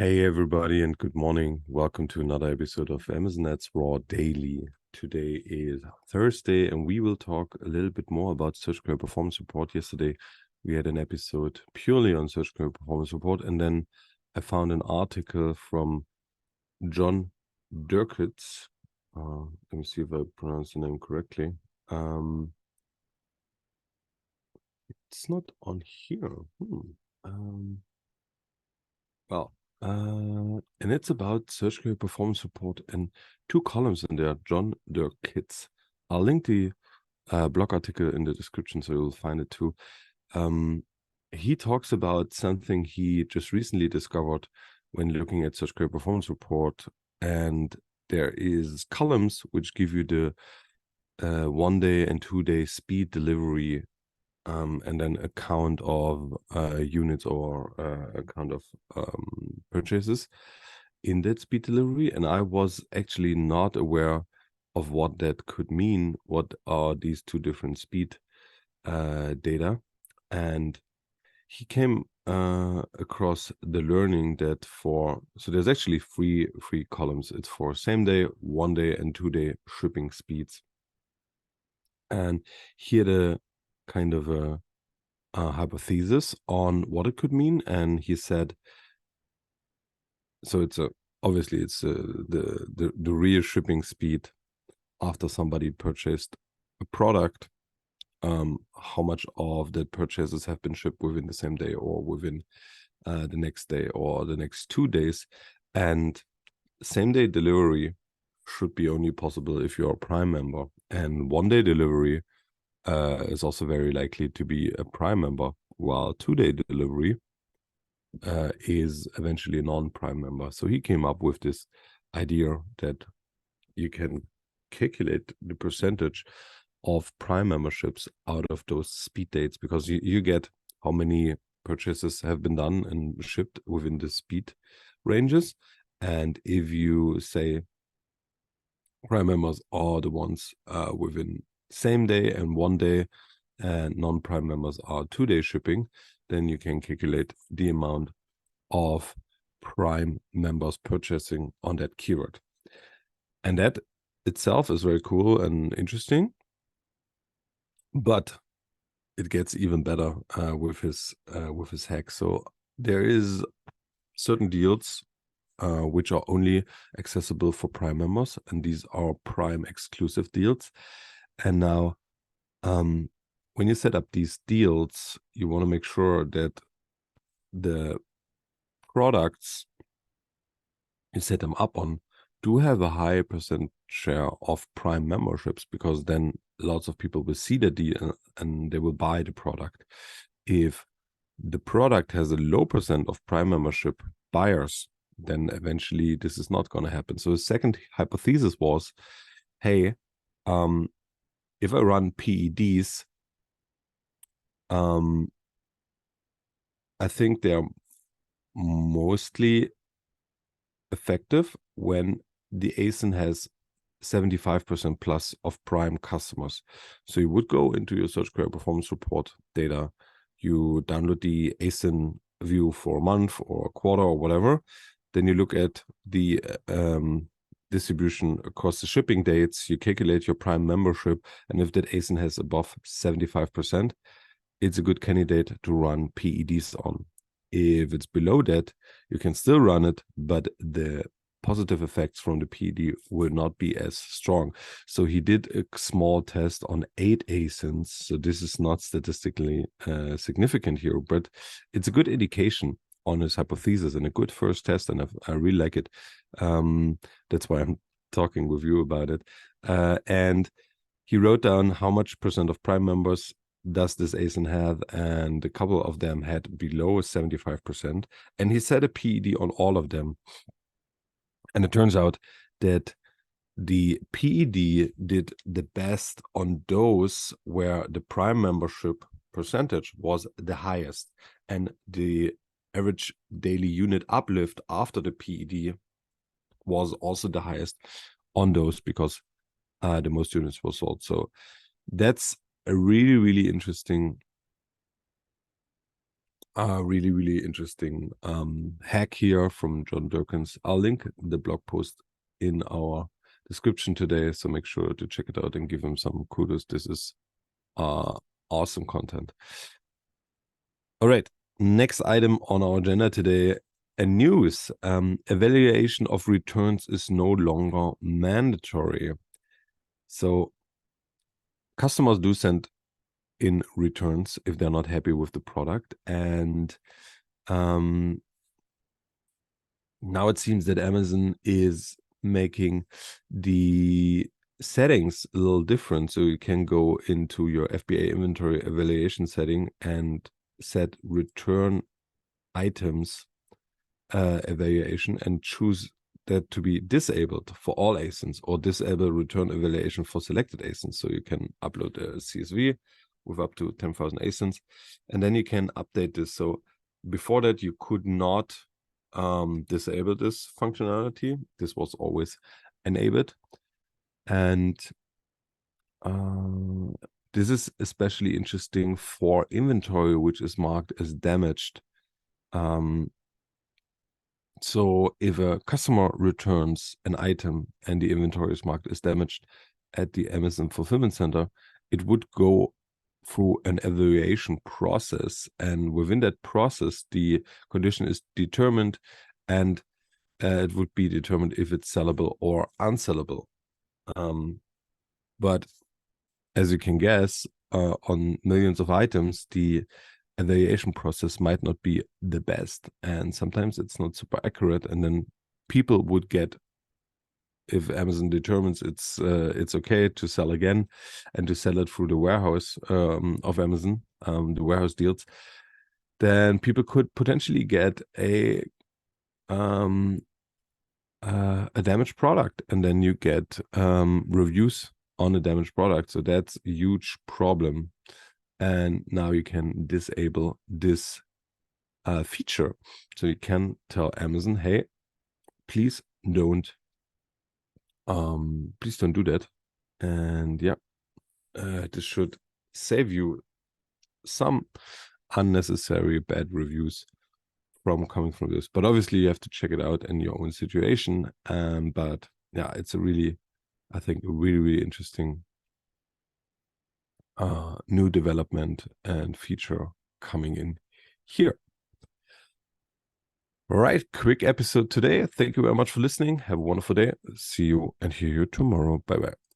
Hey everybody and good morning. Welcome to another episode of Amazon Ads Raw Daily. Today is Thursday and we will talk a little bit more about search query performance report. Yesterday we had an episode purely on search query performance report, and then I found an article from John Durkitz. Let me see if I pronounce the name correctly. It's not on here. Well, and it's about search query performance report and two columns in there, John Durkitz. I'll link the blog article in the description so you'll find it too. He talks about something he just recently discovered when looking at search query performance report, and there is columns which give you the 1 day and 2 day speed delivery, and then a count of units or a count of purchases in that speed delivery. And I was actually not aware of what that could mean. What are these two different speed data? And he came across the learning that so there's actually three columns. It's for same day, 1 day, and 2 day shipping speeds. And here the kind of a hypothesis on what it could mean, and he said, so it's obviously it's the real shipping speed after somebody purchased a product, how much of the purchases have been shipped within the same day or within the next day or the next 2 days. And same day delivery should be only possible if you're a Prime member, and 1 day delivery is also very likely to be a Prime member, while 2 day delivery is eventually a non-Prime member. So he came up with this idea that you can calculate the percentage of Prime memberships out of those speed dates, because you get how many purchases have been done and shipped within the speed ranges. And if you say Prime members are the ones within same day and 1 day, and non-Prime members are 2 day shipping, then you can calculate the amount of Prime members purchasing on that keyword. And that itself is very cool and interesting, but it gets even better with his hack. So there is certain deals which are only accessible for Prime members, and these are Prime exclusive deals. And now when you set up these deals, you want to make sure that the products you set them up on do have a high percent share of Prime memberships, because then lots of people will see the deal and they will buy the product. If the product has a low percent of Prime membership buyers, then eventually this is not going to happen. So the second hypothesis was, hey, if I run PEDs, I think they're mostly effective when the ASIN has 75% plus of Prime customers. So you would go into your search query performance report data, you download the ASIN view for a month or a quarter or whatever, then you look at the distribution across the shipping dates, you calculate your Prime membership, and if that ASIN has above 75%, it's a good candidate to run PEDs on. If it's below that, you can still run it, but the positive effects from the PED will not be as strong. So he did a small test on 8 ASINs. So this is not statistically significant here, but it's a good indication on his hypothesis and a good first test, and I really like it. That's why I'm talking with you about it. And he wrote down how much percent of Prime members does this ASIN have, and a couple of them had below 75%, and he set a PED on all of them. And it turns out that the PED did the best on those where the Prime membership percentage was the highest, and the average daily unit uplift after the PED was also the highest on those, because the most units were sold. So that's a really, really interesting Really, really interesting hack here from John Durkins. I'll link the blog post in our description today, so make sure to check it out and give him some kudos. This is awesome content. All right, next item on our agenda today, a news. Evaluation of returns is no longer mandatory. So customers do send in returns if they're not happy with the product, and now it seems that Amazon is making the settings a little different. So you can go into your FBA inventory evaluation setting and set return items evaluation and choose that to be disabled for all ASINs, or disable return evaluation for selected ASINs. So you can upload a CSV with up to 10,000 ASINs, and then you can update this. So before that, you could not disable this functionality. This was always enabled. And this is especially interesting for inventory which is marked as damaged. So if a customer returns an item and the inventory is marked as damaged at the Amazon fulfillment center, it would go through an evaluation process, and within that process the condition is determined, and it would be determined if it's sellable or unsellable. But as you can guess, on millions of items, the evaluation process might not be the best, and sometimes it's not super accurate, and then people would get, if Amazon determines it's okay to sell again and to sell it through the warehouse of Amazon, the warehouse deals, then people could potentially get a damaged product, and then you get reviews on a damaged product. So that's a huge problem. And now you can disable this feature. So you can tell Amazon, hey, please don't do that. And yeah, this should save you some unnecessary bad reviews from coming from this. But obviously you have to check it out in your own situation. But yeah, it's a really, I think, a really, really interesting new development and feature coming in here. All right, quick episode today. Thank you very much for listening. Have a wonderful day. See you and hear you tomorrow. Bye-bye.